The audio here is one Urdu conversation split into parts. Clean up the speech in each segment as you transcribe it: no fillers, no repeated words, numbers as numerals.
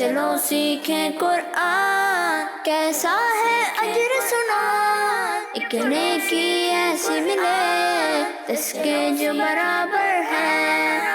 چلو سیکھیں قرآن، کیسا ہے اجر سنا، ایک نیکی ایسی ملے اس کے جو برابر ہے۔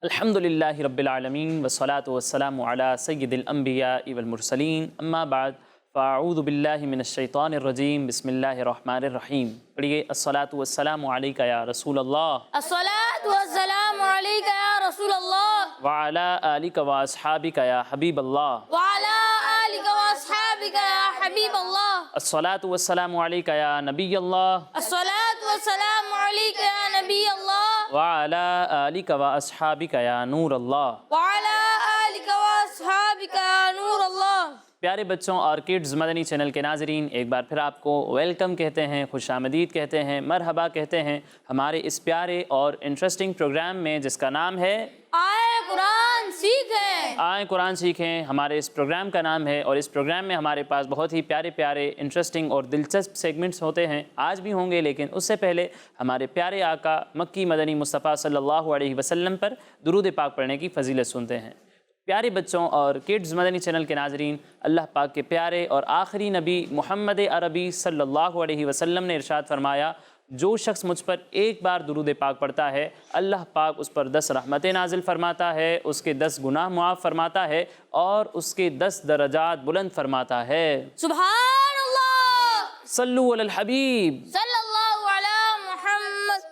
الحمدللہ رب العالمین والصلاة والسلام علی سید الانبیاء والمرسلین، اما بعد فاعوذ باللہ من الشیطان الرجیم، بسم اللہ الرحمن الرحیم۔ پڑھیے الصلاة والسلام علیکہ یا رسول اللہ، الصلاۃ والسلام علیک یا رسول اللہ، وعلی آلک واصحابک یا حبیب اللہ، وعلی آلک واصحابک یا حبیب اللہ، الصلاة والسلام علیکہ یا نبی اللہ، الصلاۃ والسلام علیک یا نبی اللہ، وعلی آلک واصحابک یا نور اللہ۔ وعلی آلک واصحابک یا نور اللہ۔ پیارے بچوں اور کڈز مدنی چینل کے ناظرین، ایک بار پھر آپ کو ویلکم کہتے ہیں، خوش آمدید کہتے ہیں، مرحبا کہتے ہیں ہمارے اس پیارے اور انٹرسٹنگ پروگرام میں جس کا نام ہے آئے قرآن سیکھیں، آئیں قرآن سیکھیں۔ ہمارے اس پروگرام کا نام ہے، اور اس پروگرام میں ہمارے پاس بہت ہی پیارے پیارے انٹرسٹنگ اور دلچسپ سیگمنٹس ہوتے ہیں، آج بھی ہوں گے، لیکن اس سے پہلے ہمارے پیارے آقا مکی مدنی مصطفیٰ صلی اللہ علیہ وسلم پر درود پاک پڑھنے کی فضیلت سنتے ہیں۔ پیارے بچوں اور کڈز مدنی چینل کے ناظرین، اللہ پاک کے پیارے اور آخری نبی محمد عربی صلی اللہ علیہ وسلم نے ارشاد فرمایا، جو شخص مجھ پر ایک بار درود پاک پڑھتا ہے، اللہ پاک اس پر 10 رحمتیں نازل فرماتا ہے، اس کے 10 گناہ معاف فرماتا ہے، اور اس کے 10 درجات بلند فرماتا ہے۔ سبحان اللہ، صلو علی الحبیب۔ صلی اللہ علی محمد۔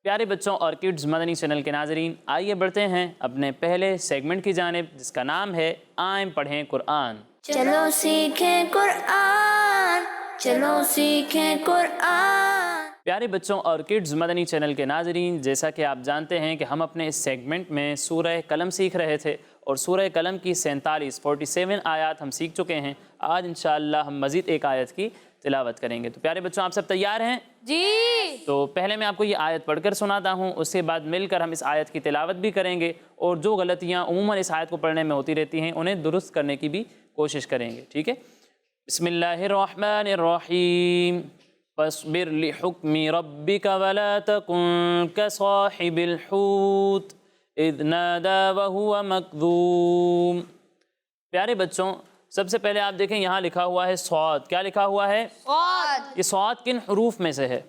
پیارے بچوں اور کڈز مدنی چینل کے ناظرین، آئیے بڑھتے ہیں اپنے پہلے سیگمنٹ کی جانب، جس کا نام ہے آئیں پڑھیں قرآن۔ چلو سیکھیں قرآن، چلو سیکھیں قرآن۔ پیارے بچوں اور کڈز مدنی چینل کے ناظرین، جیسا کہ آپ جانتے ہیں کہ ہم اپنے اس سیگمنٹ میں سورہ قلم سیکھ رہے تھے، اور سورہ قلم کی 47 آیات ہم سیکھ چکے ہیں۔ آج انشاءاللہ ہم مزید ایک آیت کی تلاوت کریں گے۔ تو پیارے بچوں، آپ سب تیار ہیں؟ جی۔ تو پہلے میں آپ کو یہ آیت پڑھ کر سناتا ہوں، اس کے بعد مل کر ہم اس آیت کی تلاوت بھی کریں گے، اور جو غلطیاں عموماً اس آیت کو پڑھنے میں ہوتی رہتی ہیں انہیں درست کرنے کی بھی کوشش کریں گے، ٹھیک ہے؟ بسم اللہ الرحمن الرحیم۔ فاصبر لحکم ربک ولا تکن کصاحب الحوت اذ نادى وهو مکظوم۔ پیارے بچوں، سب سے پہلے آپ دیکھیں یہاں لکھا ہوا ہے صاد۔ کیا لکھا ہوا ہے؟ صاد۔ یہ صاد کن حروف میں سے ہے؟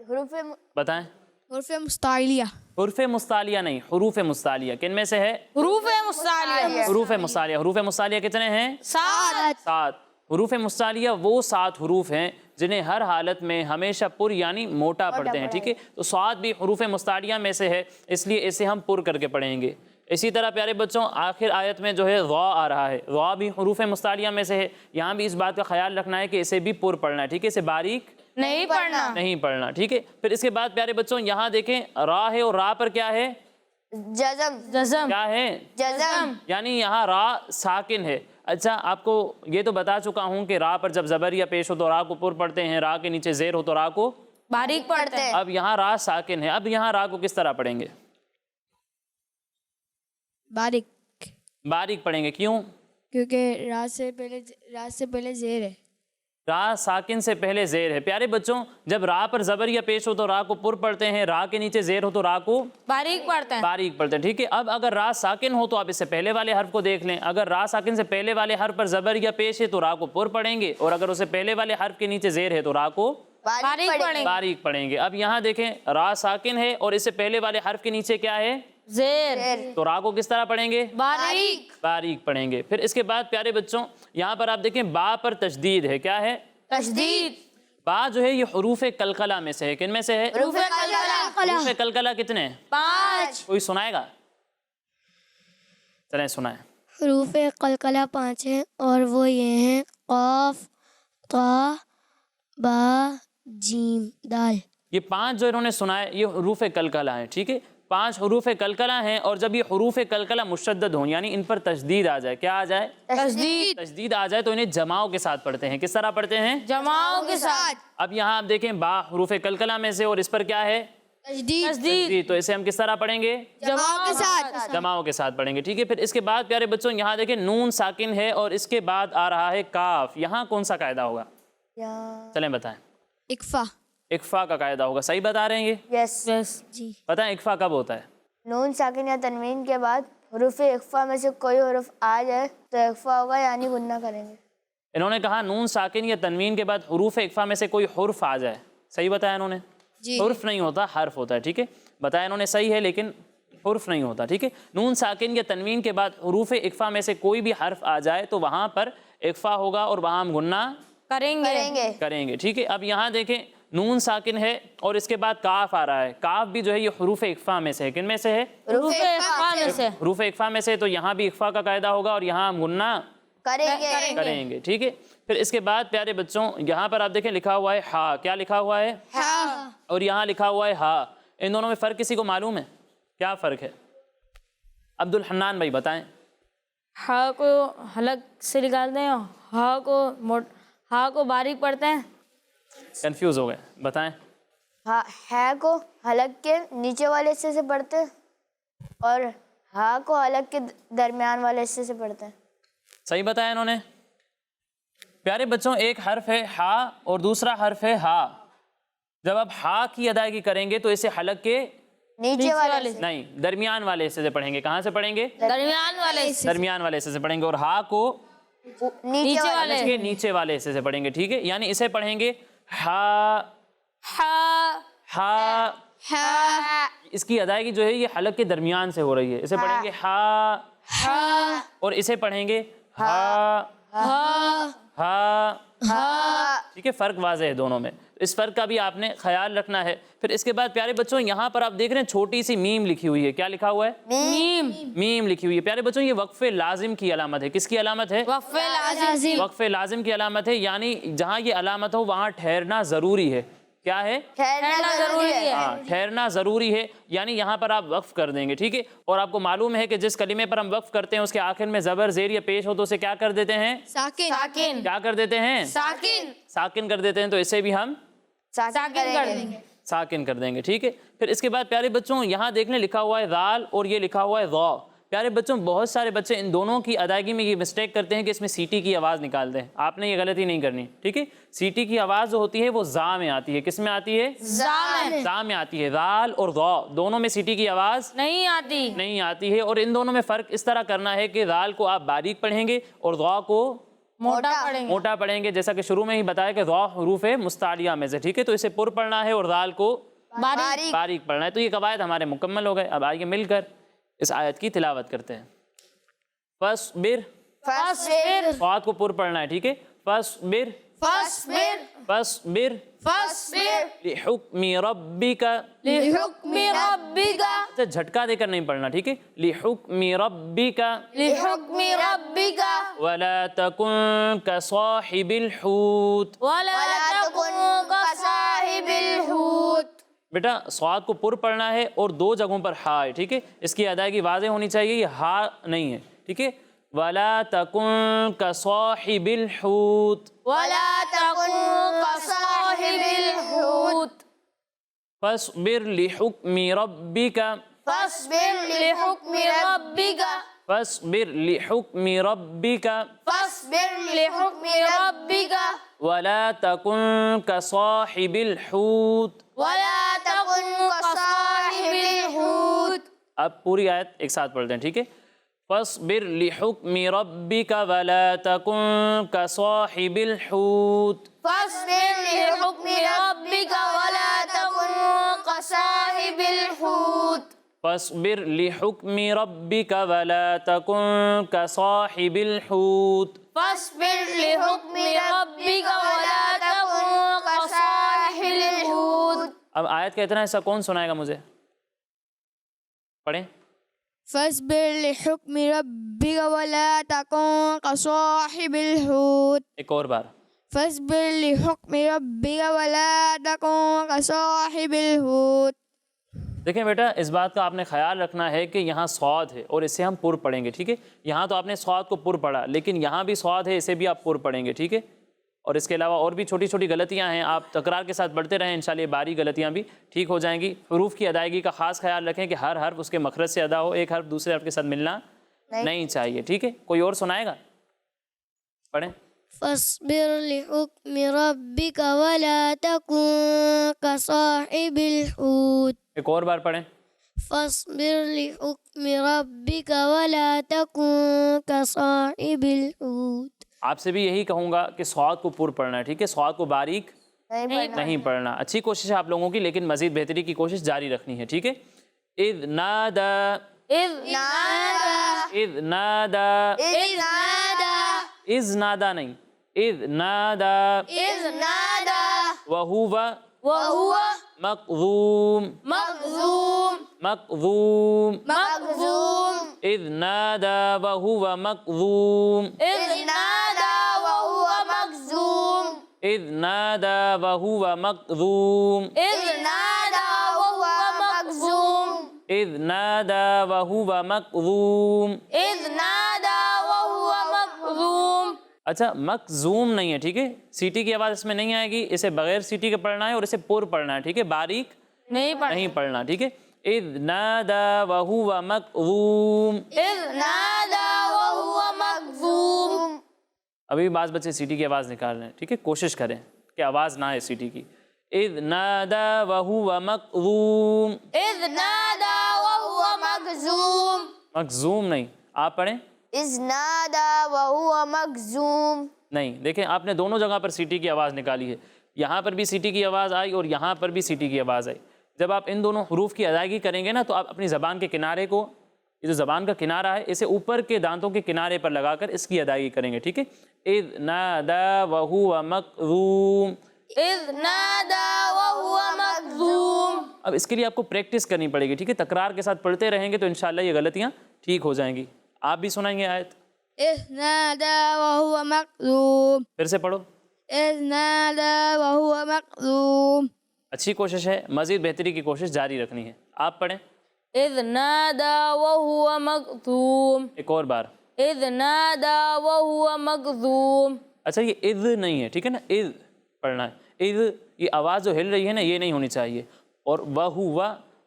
حروف بتائیں۔ حروف مستعلیہ۔ حروف مستعلیہ نہیں، حروف مستعلیہ کن میں سے ہے؟ حروف مستعلیہ۔ حروف مستعلیہ۔ حروف مستعلیہ کتنے ہیں؟ 7۔ حروف مستعلیہ وہ 7 حروف ہیں جنہیں ہر حالت میں ہمیشہ پر یعنی موٹا پڑھتے ہیں، ٹھیک ہے؟ تو صاد بھی حروف مستعلیہ میں سے ہے، اس لیے اسے ہم پر کر کے پڑھیں گے۔ اسی طرح پیارے بچوں، آخر آیت میں جو ہے غا آ رہا ہے، غا بھی حروف مستعلیہ میں سے ہے، یہاں بھی اس بات کا خیال رکھنا ہے کہ اسے بھی پر پڑھنا ہے، ٹھیک ہے؟ اسے باریک نہیں پڑھنا، نہیں پڑھنا، ٹھیک ہے؟ پھر اس کے بعد پیارے بچوں یہاں دیکھیں را ہے، اور را پر کیا ہے؟ جزم۔ جزم۔ کیا ہے؟ جزم۔ یعنی یہاں را ساکن ہے۔ اچھا، آپ کو یہ تو بتا چکا ہوں کہ را پر جب زبر یا پیش ہو تو را کو پر پڑھتے ہیں، را کے نیچے زیر ہو تو را کو باریک پڑھتے ہیں۔ اب یہاں را ساکن ہے، اب یہاں را کو کس طرح پڑھیں گے؟ باریک۔ باریک پڑھیں گے، کیوں؟ کیونکہ را سے پہلے زیر ہے۔ را ساکن سے پہلے زیر ہے۔ پیارے بچوں، جب را پر زبر یا پیش ہو تو را کو پر پڑھتے ہیں، را کے نیچے زیر ہو تو را کو باریک پڑھتے ہیں۔ باریک پڑھتے ہیں، ٹھیک ہے؟ اب اگر را ساکن ہو تو آپ اس سے پہلے والے حرف کو دیکھ لیں، اگر را ساکن سے پہلے والے حرف پر زبر یا پیش ہے تو را کو پر پڑھیں گے، اور اگر اسے پہلے والے حرف کے نیچے زیر ہے تو را کو باریک پڑھیں گے۔ باریک پڑھیں گے۔ اب یہاں دیکھیں را ساکن ہے اور اس سے پہلے والے حرف کے نیچے کیا ہے؟ زیر۔ تو را کو کس طرح پڑھیں گے؟ باریک۔ باریک پڑھیں گے۔ پھر اس کے بعد پیارے بچوں یہاں پر آپ دیکھیں با پر تشدید ہے، کیا ہے؟ تشدید۔ با جو ہے یہ حروف قلقلہ میں سے ہے، کن میں سے ہے؟ حروف قلقلہ۔ حروف قلقلہ کتنے ہیں؟ 5۔ کوئی سنائے گا؟ چلیں سنائیں۔ حروف قلقلہ 5 ہیں، اور وہ یہ ہیں قاف، طا، با، جیم، دال۔ یہ 5 جو انہوں نے سنائے یہ حروف قلقلہ ہیں، ٹھیک ہے؟ 5 حروف قلقلہ ہیں، اور جب یہ حروف قلقلہ مشدد ہوں یعنی ان پر تشدید آ جائے، کیا آ جائے؟ تشدید۔ تشدید آ جائے تو انہیں جماؤں کے ساتھ پڑھتے ہیں۔ کس طرح پڑھتے ہیں؟ جماؤں کے ساتھ۔ اب یہاں آپ دیکھیں با حروف قلقلہ میں سے، اور اس پر کیا ہے؟ تشدید۔ تشدید، تو اسے ہم کس طرح پڑھیں گے؟ جماؤں کے ساتھ۔ جماؤں کے ساتھ پڑھیں گے، ٹھیک ہے؟ پھر اس کے بعد پیارے بچوں یہاں دیکھیں نون ساکن ہے، اور اس کے بعد آ رہا ہے کاف، یہاں کون سا قاعدہ ہوگا؟ چلیں بتائیں۔ اکفا۔ اکفا کا قاعدہ ہوگا، صحیح بتا رہے ہیں یہ؟ یس۔ جی۔ پتہ ہے اکفا کب ہوتا ہے؟ نون ساکن یا تنوین کے بعد حروف اخفا میں سے کوئی حرف آ جائے تو اخفا ہوگا یعنی غنہ کریں گے. انہوں نے کہا نون ساکن یا تنوین کے بعد حروف اقفا میں سے کوئی حرف آ جائے. صحیح بتایا انہوں نے؟ حرف نہیں ہوتا، حرف ہوتا ہے. ٹھیک ہے، بتایا انہوں نے صحیح ہے لیکن حرف نہیں ہوتا. ٹھیک ہے، نون ساکن یا تنوین کے بعد حروف اقفا میں سے کوئی بھی حرف آ جائے تو وہاں پر اقفا ہوگا اور وہاں ہم غنہ کریں گے. ٹھیک ہے، اب یہاں دیکھیں نون ساکن ہے اور اس کے بعد کاف آ رہا ہے. کاف بھی جو ہے یہ حروف اقفا میں سے ہے. کن میں سے ہے؟ حروف اقفا میں سے. حروف اقفا میں سے. تو یہاں بھی اقفا کا قاعدہ ہوگا اور یہاں ہم غنہ کریں گے. ٹھیک ہے، پھر اس کے بعد پیارے بچوں یہاں پر آپ دیکھیں لکھا ہوا ہے ہا. کیا لکھا ہوا ہے؟ ہاں. اور یہاں لکھا ہوا ہے ہا. ان دونوں میں فرق کسی کو معلوم ہے؟ کیا فرق ہے؟ عبد الحنان بھائی بتائیں. ہا کو حلق سے نکالتے ہیں، ہا کو باریک پڑھتے ہیں. کنفیوز ہو گئے، بتائیں. ہے کو حلق کے نیچے والے حصے سے پڑھتے ہیں اور ہا کو حلق کے درمیان والے حصے سے پڑھتے ہیں. صحیح بتایا انہوں نے. پیارے بچوں ایک حرف ہے ہا اور دوسرا حرف ہے ہا. جب آپ ہا کی ادائیگی کریں گے تو اسے حلق کے نیچے والے نہیں درمیان والے حصے سے پڑھیں گے. کہاں سے پڑھیں گے؟ درمیان والے حصے. درمیان والے حصے سے پڑھیں گے. اور ہا کو نیچے والے حلق کے نیچے والے حصے سے پڑھیں گے. ٹھیک ہے، یعنی اسے پڑھیں گے ہا ہا ہا. ہا. اس کی ادائیگی جو ہے یہ حلق کے درمیان سے ہو رہی ہے. اسے پڑھیں گے ہا ہا. اور اسے پڑھیں گے ہا ہا. ہا. ہا. ٹھیک ہے، فرق واضح ہے دونوں میں. اس فرق کا بھی آپ نے خیال رکھنا ہے. پھر اس کے بعد پیارے بچوں یہاں پر آپ دیکھ رہے ہیں چھوٹی سی میم لکھی ہوئی ہے. کیا لکھا ہوا ہے؟ میم. میم لکھی ہوئی ہے. پیارے بچوں یہ وقف لازم کی علامت ہے. کس کی علامت ہے؟ وقف لازم. وقف لازم کی علامت ہے. یعنی جہاں یہ علامت ہو وہاں ٹھہرنا ضروری ہے. کیا ہے؟ ٹھہرنا ضروری ہے. ہاں، ٹھہرنا ضروری ہے. یعنی یہاں پر آپ وقف کر دیں گے. ٹھیک ہے، اور آپ کو معلوم ہے کہ جس کلمے پر ہم وقف کرتے ہیں اس کے آخر میں زبر زیر یا پیش ہو تو اسے کیا کر دیتے ہیں؟ ساکن. کیا کر دیتے ہیں؟ ساکن. ساکن کر دیتے ہیں. تو اسے بھی ہم ساکن کر دیں گے. ساکن کر دیں گے. ٹھیک ہے، پھر اس کے بعد پیارے بچوں یہاں دیکھ لیں لکھا ہوا ہے ذال اور یہ لکھا ہوا ہے ضا. پیارے بچوں بہت سارے بچے ان دونوں کی ادائیگی میں یہ مسٹیک کرتے ہیں کہ اس میں سیٹی کی آواز نکالتے ہیں. آپ نے یہ غلطی نہیں کرنی. ٹھیک ہے، سیٹی کی آواز جو ہوتی ہے وہ زا میں آتی ہے. کس میں آتی ہے؟ زا میں آتی ہے. ذال اور ضا دونوں میں سیٹی کی آواز نہیں آتی ہے. اور ان دونوں میں فرق اس طرح کرنا ہے کہ ذال کو آپ باریک پڑھیں گے اور ضا کو موٹا پڑھیں گے. جیسا کہ شروع میں ہی بتایا کہ ضا حروف مستعلیہ میں سے. ٹھیک ہے، تو اسے پر پڑھنا ہے اور ذال کو باریک پڑھنا ہے. تو یہ قواعد ہمارے مکمل ہو گئے. اب آئیے مل کر اس آیت کی تلاوت کرتے ہیں. فَاصْبِرْ صاد کو پر پڑھنا ہے. ٹھیک ہے، فَاصْبِرْ لِحُکْمِ رَبِّکَ جھٹکا دے کر نہیں پڑھنا. ٹھیک ہے، لِحُکْمِ رَبِّکَ وَلَا تَكُنْ كَصَاحِبِ الْحُوتِ. بیٹا صاد کو پر پڑھنا ہے اور دو جگہوں پر ہا ہے. ٹھیک ہے، اس کی ادائیگی واضح ہونی چاہیے. یہ ہا نہیں ہے. ٹھیک ہے، وَلَا تَكُنْ كَصَاحِبِ الْحُوتِ فَاصْبِرْ لِحُکْمِ رَبِّکَ وَلَا تَكُنْ كَصَاحِبِ الْحُوتِ. اب پوری آیت ایک ساتھ پڑھتے ہیں. ٹھیک ہے، فَاصْبِرْ لِحُکْمِ رَبِّکَ وَلَا تَكُنْ كَصَاحِبِ الْحُوتِ. فَاصْبِرْ لِحُکْمِ رَبِّکَ وَلَا تَكُنْ كَصَاحِبِ الْحُوتِ. اب آیت کا اتنا حصہ کون سنائے گا مجھے؟ پڑھیں. فَاصْبِرْ لِحُکْمِ رَبِّکَ وَلَا تَكُنْ كَصَاحِبِ الْحُوتِ. ایک اور بار. فَاصْبِرْ لِحُکْمِ رَبِّکَ وَلَا تَكُنْ كَصَاحِبِ الْحُوتِ. دیکھیں بیٹا اس بات کا آپ نے خیال رکھنا ہے کہ یہاں صاد ہے اور اسے ہم پر پڑھیں گے. ٹھیک ہے، یہاں تو آپ نے صاد کو پر پڑھا لیکن یہاں بھی صاد ہے، اسے بھی آپ پر پڑھیں گے. ٹھیک ہے، اور اس کے علاوہ اور بھی چھوٹی چھوٹی غلطیاں ہیں. آپ تکرار کے ساتھ پڑھتے رہیں، انشاءاللہ یہ باری غلطیاں بھی ٹھیک ہو جائیں گی. حروف کی ادائیگی کا خاص خیال رکھیں کہ ہر حرف اس کے مخرج سے ادا ہو. ایک حرف دوسرے حرف کے ساتھ ملنا نہیں چاہیے. ٹھیک ہے، کوئی اور سنائے گا؟ پڑھیں. فاصبر لحكم ربك ولا تكن كصاحب الحوت. ایک اور بار پڑھیں. فاصبر لحكم ربك ولا تكن كصاحب الحوت. آپ سے بھی یہی کہوں گا کہ صاد کو پر پڑھنا ہے، ٹھیک ہے، صاد کو باریک نہیں پڑھنا. اچھی کوشش ہے آپ لوگوں کی، لیکن مزید بہتری کی کوشش جاری رکھنی ہے، ٹھیک ہے. اذ نادا، اذ نادا، اذ نادا نہیں، اذ نادا وہو مقذوم، مقذوم، اذ نادا وہو مقذوم، اذ نادا وہو مقذوم، اذ نادا وہو مقذوم. اچھا مقذوم نہیں ہے، ٹھیک ہے، سیٹی کی آواز اس میں نہیں آئے گی، اسے بغیر سیٹی کے پڑھنا ہے اور اسے پر پڑھنا ہے، ٹھیک ہے، باریک نہیں پڑھنا، ٹھیک ہے. اذ نادا وہو مقذوم. ابھی بعض بچے سیٹی کی آواز نکال رہے ہیں، ٹھیک ہے، کوشش کریں کہ آواز نہ آئے سیٹی کی. اذ نادا وہو مقذوم، مقذوم نہیں، آپ پڑھیں. اذ نادا وہو مقذوم. نہیں، دیکھیں آپ نے دونوں جگہ پر سیٹی کی آواز نکالی ہے، یہاں پر بھی سیٹی کی آواز آئی اور یہاں پر بھی سیٹی کی آواز آئی. جب آپ ان دونوں حروف کی ادائیگی کریں گے نا تو آپ اپنی زبان کے کنارے کو، یہ جو زبان کا کنارہ ہے اسے اوپر کے دانتوں کے کنارے پر لگا کر اس کی ادائیگی کریں گے، ٹھیک ہے. اذ نادا وہو مقذوم. اب اس کے لیے آپ کو پریکٹس کرنی پڑے گی، ٹھیک ہے، تکرار کے ساتھ پڑھتے رہیں گے تو انشاءاللہ یہ غلطیاں ٹھیک ہو جائیں گی. آپ بھی سنائیں گے آیت، إذ نادى وهو مكذوب. پھر سے پڑھو. إذ نادى وهو مكذوب. اچھی کوشش ہے، مزید بہتری کی کوشش جاری رکھنی ہے. آپ پڑھیں. اذ نادى وهو مكذوب. ایک اور بار. اذ نادى وهو مكذوب. اچھا یہ اذ نہیں ہے، ٹھیک ہے نا، اذ پڑھنا ہے. اذ یہ آواز جو ہل رہی ہے نا یہ نہیں ہونی چاہیے. اور وہو،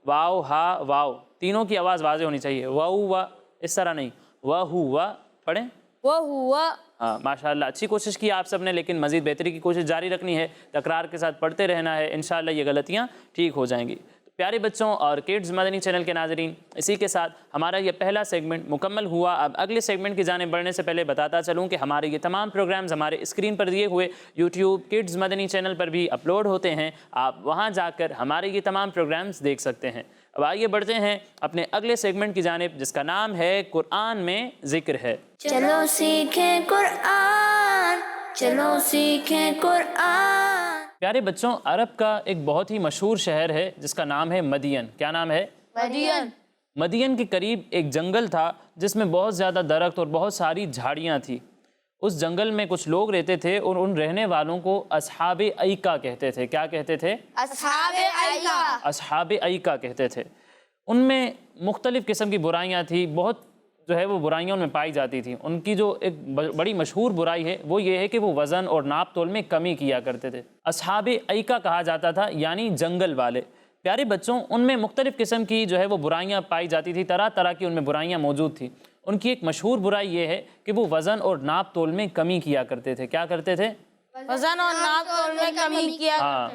واو ہا واو، تینوں کی آواز واضح ہونی چاہیے. وہو اس طرح نہیں، وہو پڑھیں. وهو. ہاں ماشاءاللہ اچھی کوشش کی آپ سب نے، لیکن مزید بہتری کی کوشش جاری رکھنی ہے، تکرار کے ساتھ پڑھتے رہنا ہے، انشاءاللہ یہ غلطیاں ٹھیک ہو جائیں گی. پیارے بچوں اور کڈز مدنی چینل کے ناظرین، اسی کے ساتھ ہمارا یہ پہلا سیگمنٹ مکمل ہوا. اب اگلے سیگمنٹ کی جانب بڑھنے سے پہلے بتاتا چلوں کہ ہمارے یہ تمام پروگرامز ہمارے اسکرین پر دیے ہوئے یوٹیوب کڈز مدنی چینل پر بھی اپلوڈ ہوتے ہیں. آپ وہاں جا کر ہمارے یہ تمام پروگرامز دیکھ سکتے ہیں. اب آئیے بڑھتے ہیں اپنے اگلے سیگمنٹ کی جانب جس کا نام ہے قرآن میں ذکر ہے. چلو سیکھیں قرآن، چلو سیکھیں قرآن. پیارے بچوں، عرب کا ایک بہت ہی مشہور شہر ہے جس کا نام ہے مدین. کیا نام ہے؟ مدین. مدین کے قریب ایک جنگل تھا جس میں بہت زیادہ درخت اور بہت ساری جھاڑیاں تھیں. اس جنگل میں کچھ لوگ رہتے تھے اور ان رہنے والوں کو اصحاب ایکا کہتے تھے. کیا کہتے تھے؟ اصحاب ایکا. اصحاب ایکا کہتے تھے. ان میں مختلف قسم کی برائیاں تھیں، بہت جو ہے وہ برائیاں ان میں پائی جاتی تھیں. ان کی جو ایک بڑی مشہور برائی ہے وہ یہ ہے کہ وہ وزن اور ناپ تول میں کمی کیا کرتے تھے. اصحاب ایکا کہا جاتا تھا، یعنی جنگل والے. پیارے بچوں، ان میں مختلف قسم کی جو ہے وہ برائیاں پائی جاتی تھی، طرح طرح کی ان میں برائیاں موجود تھیں. ان کی ایک مشہور برائی یہ ہے کہ وہ وزن اور ناپ تول میں کمی کیا کرتے تھے. کیا کرتے تھے؟ وزن اور ناپ تول میں کمی کیا. ہاں،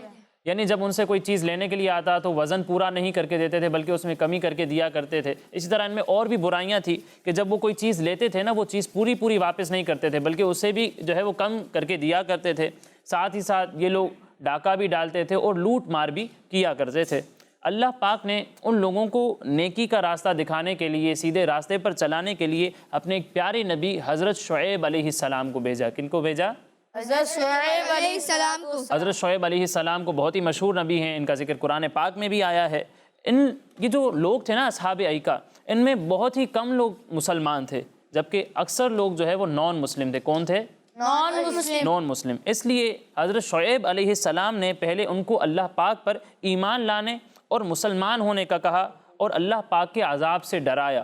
یعنی جب ان سے کوئی چیز لینے کے لیے آتا تو وزن پورا نہیں کر کے دیتے تھے بلکہ اس میں کمی کر کے دیا کرتے تھے. اسی طرح ان میں اور بھی برائیاں تھیں کہ جب وہ کوئی چیز لیتے تھے نا وہ چیز پوری واپس نہیں کرتے تھے بلکہ اسے بھی جو ہے وہ کم کر کے دیا کرتے تھے. ساتھ ہی ساتھ یہ لوگ ڈاکہ بھی ڈالتے تھے اور لوٹ مار بھی کیا کرتے تھے. اللہ پاک نے ان لوگوں کو نیکی کا راستہ دکھانے کے لیے، سیدھے راستے پر چلانے کے لیے اپنے ایک پیارے نبی حضرت شعیب علیہ السلام کو بھیجا. کن کو بھیجا؟ حضرت شعیب علیہ السلام کو. حضرت شعیب علیہ السلام کو بہت ہی مشہور نبی ہیں، ان کا ذکر قرآن پاک میں بھی آیا ہے. یہ جو لوگ تھے نا اصحاب ایکا، ان میں بہت ہی کم لوگ مسلمان تھے جبکہ اکثر لوگ جو ہے وہ نان مسلم تھے. کون تھے؟ نان مسلم. اس لیے حضرت شعیب علیہ السلام نے پہلے ان کو اللہ پاک پر ایمان لانے اور مسلمان ہونے کا کہا اور اللہ پاک کے عذاب سے ڈرایا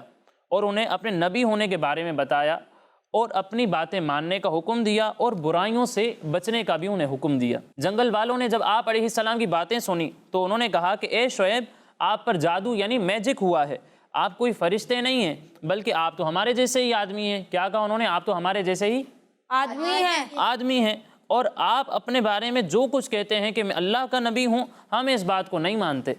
اور انہیں اپنے نبی ہونے کے بارے میں بتایا اور اپنی باتیں ماننے کا حکم دیا اور برائیوں سے بچنے کا بھی انہیں حکم دیا. جنگل والوں نے جب آپ علیہ السلام کی باتیں سنی تو انہوں نے کہا کہ اے شعیب، آپ پر جادو یعنی میجک ہوا ہے، آپ کوئی فرشتے نہیں ہیں بلکہ آپ تو ہمارے جیسے ہی آدمی ہیں. کیا کہا انہوں نے؟ آپ تو ہمارے جیسے ہی آدمی ہیں اور آپ اپنے بارے میں جو کچھ کہتے ہیں کہ میں اللہ کا نبی ہوں، ہم اس بات کو نہیں مانتے.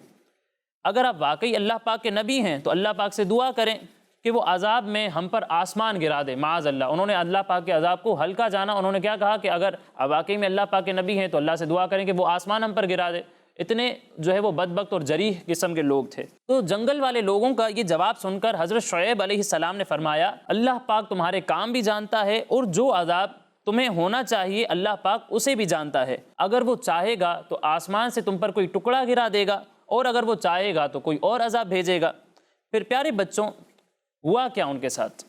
اگر آپ واقعی اللہ پاک کے نبی ہیں تو اللہ پاک سے دعا کریں کہ وہ عذاب میں ہم پر آسمان گرا دے، معاذ اللہ۔ انہوں نے اللہ پاک کے عذاب کو ہلکا جانا، انہوں نے کیا کہا کہ اگر واقعی میں اللہ پاک کے نبی ہیں تو اللہ سے دعا کریں کہ وہ آسمان ہم پر گرا دے۔ اتنے جو ہے وہ بدبخت اور جریح قسم کے لوگ تھے۔ تو جنگل والے لوگوں کا یہ جواب سن کر حضرت شعیب علیہ السلام نے فرمایا اللہ پاک تمہارے کام بھی جانتا ہے اور جو عذاب تمہیں ہونا چاہیے اللہ پاک اسے بھی جانتا ہے۔ اگر وہ چاہے گا تو آسمان سے تم پر کوئی ٹکڑا گرا دے گا اور اگر وہ چاہے گا تو کوئی اور عذاب بھیجے گا۔ پھر پیارے بچوں ہوا کیا ان کے ساتھ؟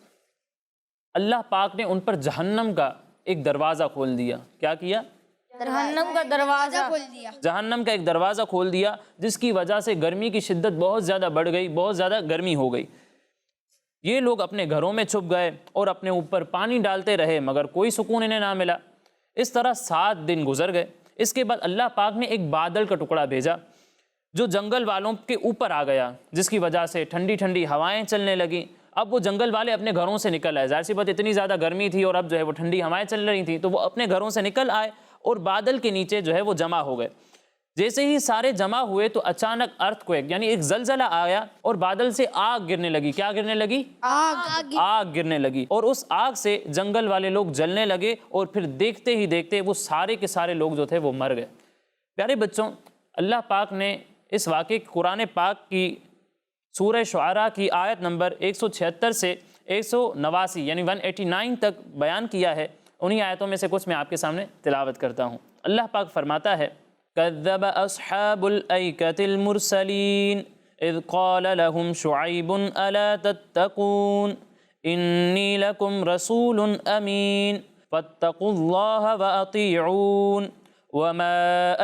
اللہ پاک نے ان پر جہنم کا ایک دروازہ کھول دیا۔ کیا کیا؟ جہنم کا دروازہ کھول دیا۔ جہنم کا ایک دروازہ کھول دیا، جس کی وجہ سے گرمی کی شدت بہت زیادہ بڑھ گئی، بہت زیادہ گرمی ہو گئی۔ یہ لوگ اپنے گھروں میں چھپ گئے اور اپنے اوپر پانی ڈالتے رہے مگر کوئی سکون انہیں نہ ملا۔ اس طرح 7 دن گزر گئے۔ اس کے بعد اللہ پاک نے ایک بادل کا ٹکڑا بھیجا جو جنگل والوں کے اوپر آ گیا، جس کی وجہ سے ٹھنڈی ٹھنڈی ہوائیں چلنے لگیں۔ اب وہ جنگل والے اپنے گھروں سے نکل آئے، ظاہر سی بات اتنی زیادہ گرمی تھی اور اب جو ہے وہ ٹھنڈی ہوائیں چل رہی تھیں، تو وہ اپنے گھروں سے نکل آئے اور بادل کے نیچے جو ہے وہ جمع ہو گئے۔ جیسے ہی سارے جمع ہوئے تو اچانک ارتھ کویک یعنی ایک زلزلہ آیا اور بادل سے آگ گرنے لگی۔ کیا گرنے لگی؟ آگ گرنے لگی، اور اس آگ سے جنگل والے لوگ جلنے لگے اور پھر دیکھتے ہی دیکھتے وہ سارے کے سارے لوگ جو تھے وہ مر گئے۔ پیارے بچوں، اللہ پاک نے اس واقعے قرآن پاک کی سورہ شعراء کی آیت نمبر 176 سے 189 یعنی 189 تک بیان کیا ہے۔ انہی آیتوں میں سے کچھ میں آپ کے سامنے تلاوت کرتا ہوں۔ اللہ پاک فرماتا ہے كذب اصحاب الایکة المرسلین اذ قال لهم شعیب الا تتقون انی لکم رسول امین فاتقوا اللہ واطیعون وما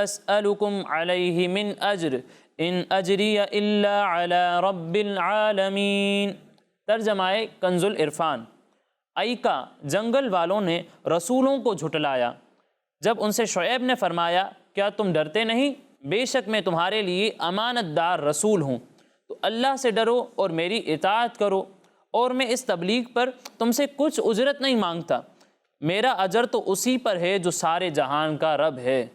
اسألکم علیہ من اجر ان اجری الا علی رب العالمین۔ ترجمہ کنز العرفان۔ ایکا جنگل والوں نے رسولوں کو جھٹلایا جب ان سے شعیب نے فرمایا کیا تم ڈرتے نہیں؟ بے شک میں تمہارے لیے امانت دار رسول ہوں، تو اللہ سے ڈرو اور میری اطاعت کرو، اور میں اس تبلیغ پر تم سے کچھ اجرت نہیں مانگتا، میرا اجر تو اسی پر ہے جو سارے جہان کا رب ہے۔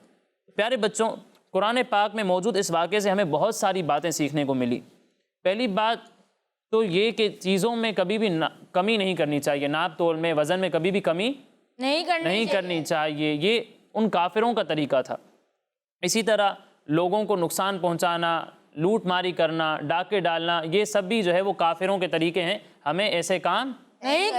پیارے بچوں، قرآن پاک میں موجود اس واقعے سے ہمیں بہت ساری باتیں سیکھنے کو ملی۔ پہلی بات تو یہ کہ چیزوں میں کبھی بھی کمی نہیں کرنی چاہیے، ناپ تول میں، وزن میں کبھی بھی کمی نہیں کرنی چاہیے۔ یہ ان کافروں کا طریقہ تھا۔ اسی طرح لوگوں کو نقصان پہنچانا، لوٹ ماری کرنا، ڈاکے ڈالنا، یہ سب بھی جو ہے وہ کافروں کے طریقے ہیں۔ ہمیں ایسے کام نہیں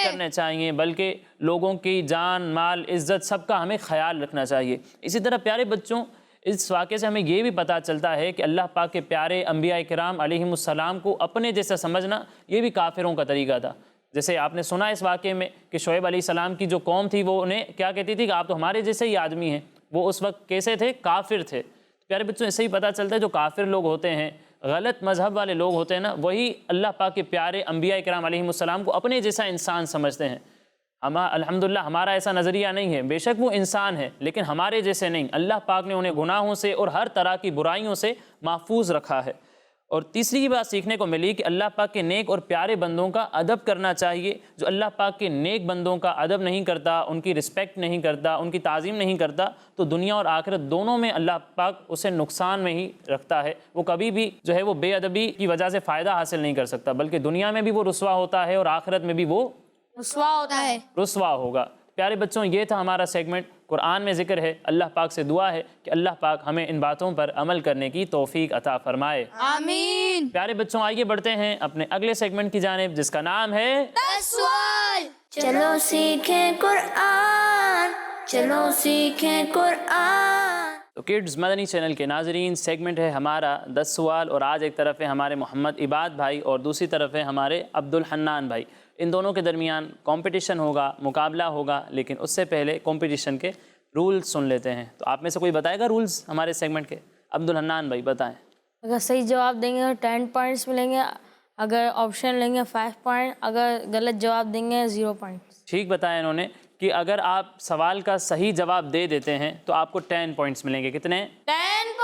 کرنے چاہیے بلکہ لوگوں کی جان، مال، عزت سب کا ہمیں خیال رکھنا چاہیے۔ اسی طرح پیارے بچوں، اس واقعے سے ہمیں یہ بھی پتہ چلتا ہے کہ اللہ پاک کے پیارے انبیاء کرام علیہم السلام کو اپنے جیسا سمجھنا یہ بھی کافروں کا طریقہ تھا۔ جیسے آپ نے سنا اس واقعے میں کہ شعیب علیہ السلام کی جو قوم تھی وہ انہیں کیا کہتی تھی کہ آپ تو ہمارے جیسے ہی آدمی ہیں۔ وہ اس وقت کیسے تھے؟ کافر تھے۔ پیارے بچوں، اس سے ہی پتہ چلتا ہے جو کافر لوگ ہوتے ہیں، غلط مذہب والے لوگ ہوتے ہیں نا، وہی اللہ پاک کے پیارے انبیاء کرام علیہم السلام کو اپنے جیسا انسان سمجھتے ہیں۔ الحمدللہ ہمارا ایسا نظریہ نہیں ہے، بے شک وہ انسان ہے لیکن ہمارے جیسے نہیں۔ اللہ پاک نے انہیں گناہوں سے اور ہر طرح کی برائیوں سے محفوظ رکھا ہے۔ اور تیسری بات سیکھنے کو ملی کہ اللہ پاک کے نیک اور پیارے بندوں کا ادب کرنا چاہیے۔ جو اللہ پاک کے نیک بندوں کا ادب نہیں کرتا، ان کی رسپیکٹ نہیں کرتا، ان کی تعظیم نہیں کرتا، تو دنیا اور آخرت دونوں میں اللہ پاک اسے نقصان میں ہی رکھتا ہے۔ وہ کبھی بھی جو ہے وہ بے ادبی کی وجہ سے فائدہ حاصل نہیں کر سکتا، بلکہ دنیا میں بھی وہ رسوا ہوتا ہے اور آخرت میں بھی وہ رسوا ہوگا۔ پیارے بچوں، یہ تھا ہمارا سیگمنٹ۔ قرآن میں ذکر ہے، اللہ پاک سے دعا ہے کہ اللہ پاک ہمیں ان باتوں پر عمل کرنے کی توفیق عطا فرمائے، آمین۔ پیارے بچوں، آئیے بڑھتے ہیں اپنے اگلے سیگمنٹ کی جانب، جس کا نام ہے 10 سوال۔ چلو سیکھیں قرآن، چلو سیکھیں قرآن۔ تو کڈز مدنی چینل کے ناظرین، سیگمنٹ ہے ہمارا 10 سوال، اور آج ایک طرف ہے ہمارے محمد عباد بھائی اور دوسری طرف ہے ہمارے عبد الحنان بھائی۔ ان دونوں کے درمیان کمپٹیشن ہوگا، مقابلہ ہوگا، لیکن اس سے پہلے کمپٹیشن کے رولز سن لیتے ہیں۔ تو آپ میں سے کوئی بتائے گا رولز ہمارے سیگمنٹ کے؟ عبد الحنان بھائی بتائیں۔ اگر صحیح جواب دیں گے 10 پوائنٹس ملیں گے، اگر آپشن لیں گے 5 پوائنٹ، اگر غلط جواب دیں گے 0 پوائنٹس۔ ٹھیک بتایا انہوں نے کہ اگر آپ سوال کا صحیح جواب دے دیتے ہیں تو آپ کو 10 پوائنٹس ملیں گے۔ کتنے؟ 10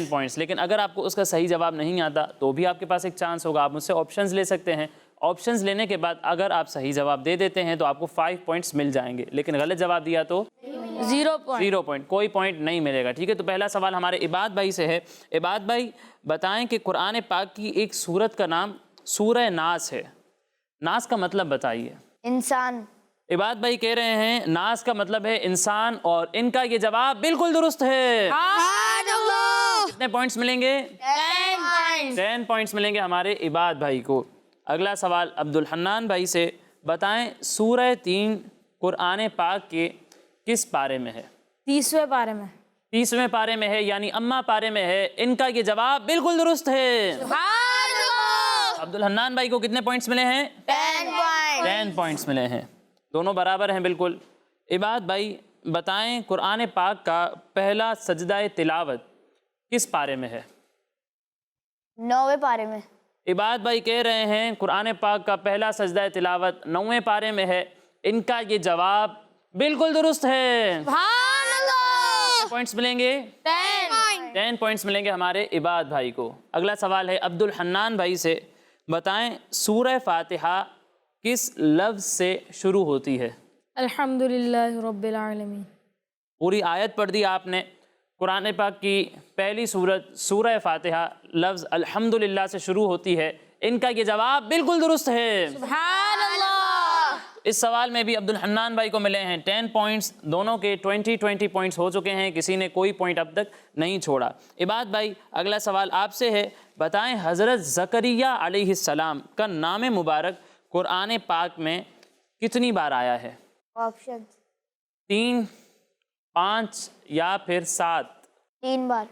پوائنٹس۔ لیکن اگر آپ کو اس کا صحیح جواب نہیں آتا تو بھی آپ کے پاس ایک چانس ہوگا، آپ مجھ سے آپشنز لے سکتے ہیں۔ آپشنز لینے کے بعد اگر آپ صحیح جواب دے دیتے ہیں تو آپ کو 5 پوائنٹس مل جائیں گے، لیکن غلط جواب دیا تو 0 point. 0 پوائنٹ، کوئی پوائنٹ نہیں ملے گا. ٹھیک ہے، تو پہلا سوال ہمارے عباد بھائی سے ہے. عباد بھائی بتائیں کہ قرآن پاک کی ایک سورت کا نام سورہ ناس ہے. ناس کا مطلب بتائیے. انسان. عباد بھائی کہہ رہے ہیں ناس کا مطلب ہے انسان، اور ان کا یہ جواب بالکل درست ہے. کتنے پوائنٹس ملیں گے؟ 10 پوائنٹس ملیں گے ہمارے عباد بھائی کو. اگلا سوال عبد الحنان بھائی سے. بتائیں سورہ 3 قرآن پاک کے کس پارے میں ہے؟ 30ویں پارے میں. 30ویں پارے میں ہے، یعنی اما پارے میں ہے. ان کا یہ جواب بالکل درست ہے. عبد الحنان بھائی کو کتنے پوائنٹس ملے ہیں؟ 10 پوائنٹس ملے ہیں. دونوں برابر ہیں بالکل. عباد بھائی بتائیں قرآن پاک کا پہلا سجدہ تلاوت کس پارے میں ہے؟ 9ویں پارے میں. عباد بھائی کہہ رہے ہیں قرآن پاک کا پہلا سجدہ تلاوت 9ویں پارے میں ہے. ان کا یہ جواب بالکل درست ہے. پوائنٹس ملیں گے 10 پوائنٹس ملیں گے ہمارے عباد بھائی کو. اگلا سوال ہے عبد الحنان بھائی سے. بتائیں سورہ فاتحہ کس لفظ سے شروع ہوتی ہے؟ الحمدللہ رب العالمین. پوری آیت پڑھ دی آپ نے. قرآن پاک کی پہلی سورت سورہ فاتحہ لفظ الحمدللہ سے شروع ہوتی ہے. ان کا یہ جواب بالکل درست ہے. سبحان اللہ. اس سوال میں بھی عبد الحنان بھائی کو ملے ہیں 10 پوائنٹس. دونوں کے 20 پوائنٹس ہو چکے ہیں. کسی نے کوئی پوائنٹ اب تک نہیں چھوڑا. عباد بھائی اگلا سوال آپ سے ہے. بتائیں حضرت زکریا علیہ السلام کا نام مبارک قرآن پاک میں کتنی بار آیا ہے؟ آپشن. 3، 5 یا پھر 7؟ 3 بار.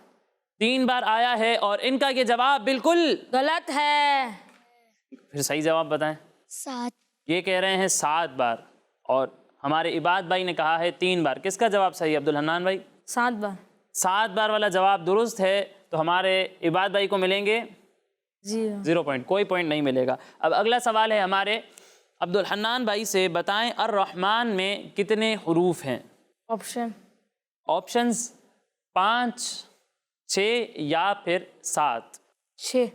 3 بار آیا ہے، اور ان کا یہ جواب بالکل غلط ہے. پھر صحیح جواب بتائیں. 7. یہ کہہ رہے ہیں 7 بار، اور ہمارے عباد بھائی نے کہا ہے 3 بار. کس کا جواب صحیح عبد الحنان بھائی؟ 7 بار. 7 بار والا جواب درست ہے. تو ہمارے عباد بھائی کو ملیں گے 0 پوائنٹ، کوئی پوائنٹ نہیں ملے گا. اب اگلا سوال ہے ہمارے عبد الحنان بھائی سے. بتائیں الرحمن میں کتنے حروف ہیں؟ آپشن. آپشنز 5، 6 یا پھر 7؟ 6.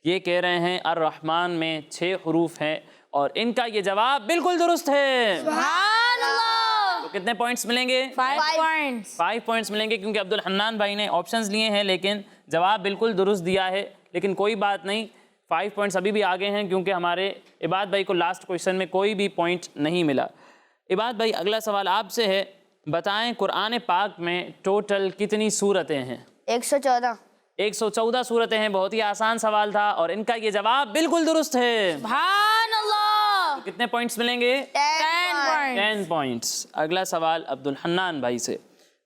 یہ کہہ رہے ہیں الرحمن میں 6 حروف ہیں، اور ان کا یہ جواب بالکل درست ہے. سبحان اللہ. تو کتنے پوائنٹس ملیں گے؟ 5 points. 5 پوائنٹس ملیں گے، کیونکہ عبد الحنان بھائی نے آپشنز لیے ہیں لیکن جواب بالکل درست دیا ہے. لیکن کوئی بات نہیں، 5 پوائنٹس ابھی بھی آگے ہیں، کیونکہ ہمارے عباد بھائی کو لاسٹ کویشچن میں کوئی بھی پوائنٹ نہیں ملا. عباد بھائی اگلا سوال آپ سے ہے. بتائیں قرآن پاک میں ٹوٹل کتنی سورتیں ہیں؟ 114. 114 سورتیں ہیں. بہت ہی آسان سوال تھا، اور ان کا یہ جواب بالکل درست ہے. سبحان اللہ. کتنے پوائنٹس ملیں گے؟ 10 points. 10 پوائنٹس. اگلا سوال عبد الحنان بھائی سے.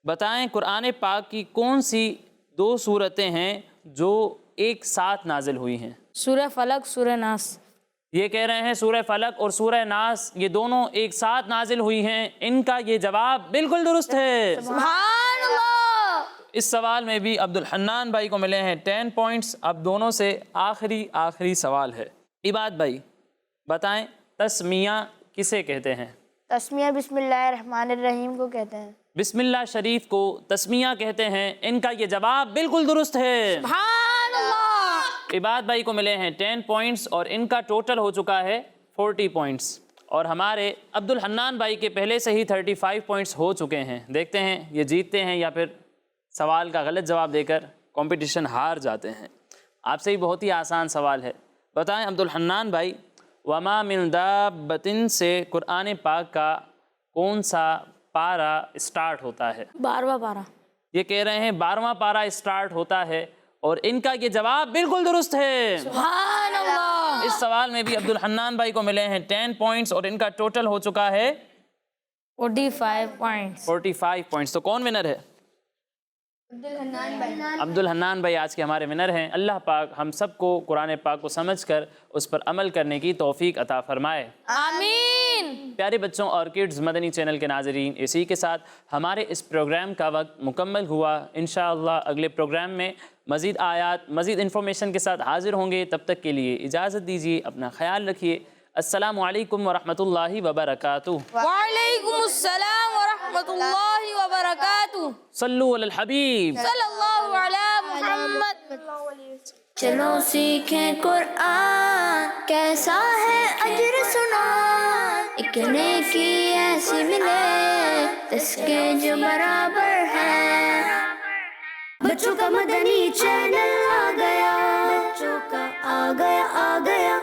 بتائیں قرآن پاک کی کون سی 2 سورتیں ہیں جو ایک ساتھ نازل ہوئی ہیں؟ سورہ فلق، سورہ ناس. یہ کہہ رہے ہیں سورہ فلق اور سورہ ناس یہ دونوں ایک ساتھ نازل ہوئی ہیں. ان کا یہ جواب بالکل درست ہے. سبحان اللہ. اس سوال میں بھی عبد الحنان بھائی کو ملے ہیں 10 پوائنٹس. اب دونوں سے آخری سوال ہے. عباد بھائی بتائیں تسمیہ کسے کہتے ہیں؟ تسمیہ بسم اللہ الرحمن الرحیم کو کہتے ہیں. بسم اللہ شریف کو تسمیہ کہتے ہیں. ان کا یہ جواب بالکل درست ہے. سبحان اللہ. عباد بھائی کو ملے ہیں 10 پوائنٹس، اور ان کا ٹوٹل ہو چکا ہے 40 پوائنٹس. اور ہمارے عبد الحنان بھائی کے پہلے سے ہی 35 پوائنٹس ہو چکے ہیں. دیکھتے ہیں یہ جیتتے ہیں یا پھر سوال کا غلط جواب دے کر کمپٹیشن ہار جاتے ہیں. آپ سے ہی بہت ہی آسان سوال ہے. بتائیں عبد الحنان بھائی وما من دابۃ سے قرآن پاک کا کون سا پارہ اسٹارٹ ہوتا ہے؟ 12واں پارہ. یہ کہہ رہے ہیں 12واں پارہ اسٹارٹ ہوتا ہے، اور ان کا یہ جواب بالکل درست ہے. سبحان اللہ. اس سوال میں بھی عبد الحنان بھائی کو ملے ہیں 10 پوائنٹس، اور ان کا ٹوٹل ہو چکا ہے 45 points. 45 پوائنٹس. تو کون ونر ہے؟ عبد الحنان بھائی آج کے ہمارے ونر ہیں. اللہ پاک ہم سب کو قرآن پاک کو سمجھ کر اس پر عمل کرنے کی توفیق عطا فرمائے. آمین. پیارے بچوں اور کڈز مدنی چینل کے ناظرین، اسی کے ساتھ ہمارے اس پروگرام کا وقت مکمل ہوا. انشاءاللہ اگلے پروگرام میں مزید آیات مزید انفارمیشن کے ساتھ حاضر ہوں گے. تب تک کے لیے اجازت دیجیے. اپنا خیال رکھیے. السلام علیکم ورحمۃ اللہ وبرکاتہ. وعلیکم السلام ورحمۃ اللہ وبرکاتہ. صلو علی الحبیب. صلی اللہ علی محمد. چلو سیکھیں قرآن کیسا ہے اجر سنا. کہ نیکی ایسی ملے اس کے جو برابر ہے. بچوں کا مدنی چینل آ گیا, بچوں کا آ گیا